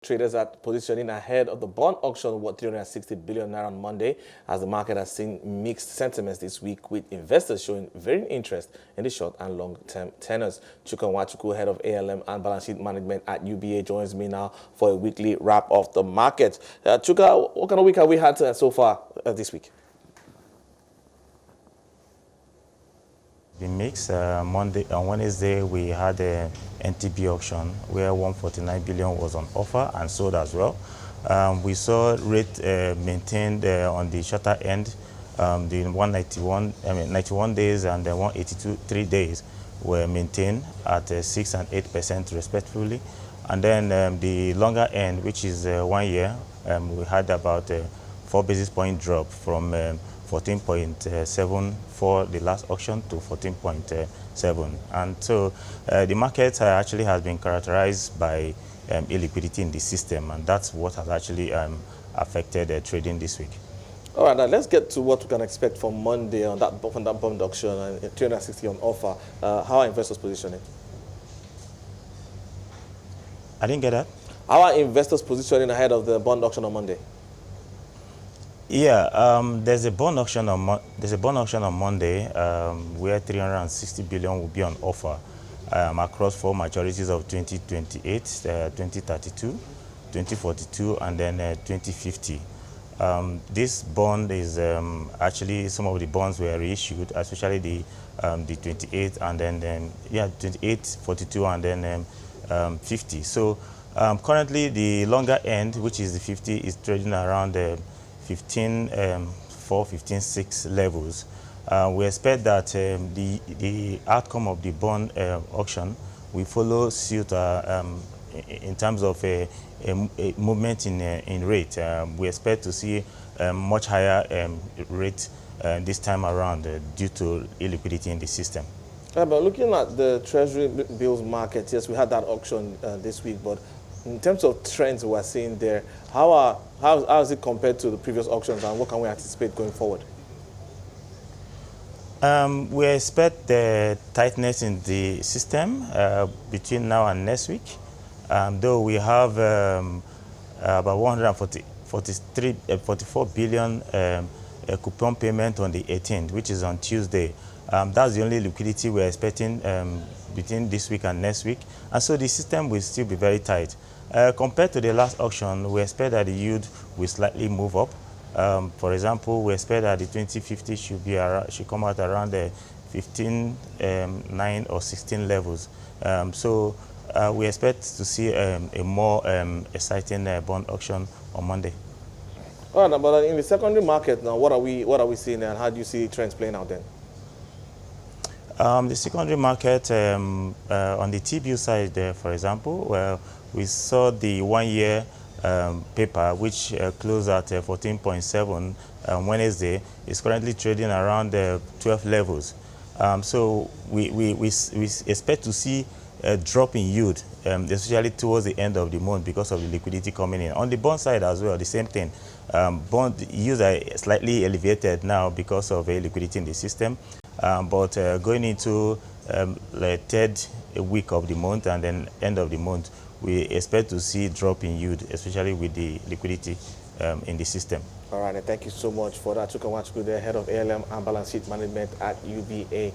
traders are positioning ahead of the bond auction worth 360 billion naira on Monday, as the market has seen mixed sentiments this week, with investors showing varying interest in the short and long-term tenors. Chuka Nwachukwu, head of ALM and balance sheet management at UBA, joins me now for a weekly wrap of the market. Chuka, what kind of week have we had so far this week? The mix. On Wednesday, we had a NTB auction where 149 billion was on offer and sold as well. We saw rate maintained on the shorter end. The 91 days and the 182 3 days were maintained at 6 and 8% respectively. And then the longer end, which is 1 year, we had about a 4 basis point drop from 14.7 for the last auction to 14.7. And so the market actually has been characterized by illiquidity in the system, and that's what has actually affected trading this week. All right, now let's get to what we can expect for Monday on that bond auction and 360 on offer. How are investors positioning? I didn't get that. How are investors positioning ahead of the bond auction on Monday? Yeah, there's a bond auction on Monday where 360 billion will be on offer across 4 maturities of 2028, 2032, 2042, and then 2050. This bond is actually, some of the bonds were reissued, especially the 28 and then 28, 42, and then 50. So currently the longer end, which is the 50, is trading around 15.4, 15.6 levels. We expect that the outcome of the bond auction will follow suit in terms of a movement in rate. We expect to see much higher rate this time around due to illiquidity in the system. But looking at the Treasury bills market, yes, we had that auction this week, but in terms of trends we're seeing there, how is it compared to the previous auctions, and what can we anticipate going forward? We expect the tightness in the system between now and next week. Though we have about 144 billion coupon payment on the 18th, which is on Tuesday. That's the only liquidity we're expecting between this week and next week. And so the system will still be very tight. Compared to the last auction, we expect that the yield will slightly move up. For example, we expect that the 2050 should come out around the 15.9 or 16 levels. So we expect to see a more exciting bond auction on Monday. All right, but in the secondary market now, what are we seeing, and how do you see trends playing out then? The secondary market on the T-bill side, for example, well, we saw the 1 year paper, which closed at 14.7 Wednesday, is currently trading around 12 levels. So we expect to see a drop in yield, especially towards the end of the month because of the liquidity coming in. On the bond side as well, the same thing. Bond yields are slightly elevated now because of liquidity in the system. But going into the 3rd week of the month and then end of the month, we expect to see a drop in yield, especially with the liquidity in the system. All right, and thank you so much for that. Chuka Nwachukwu, the head of ALM and balance sheet management at UBA.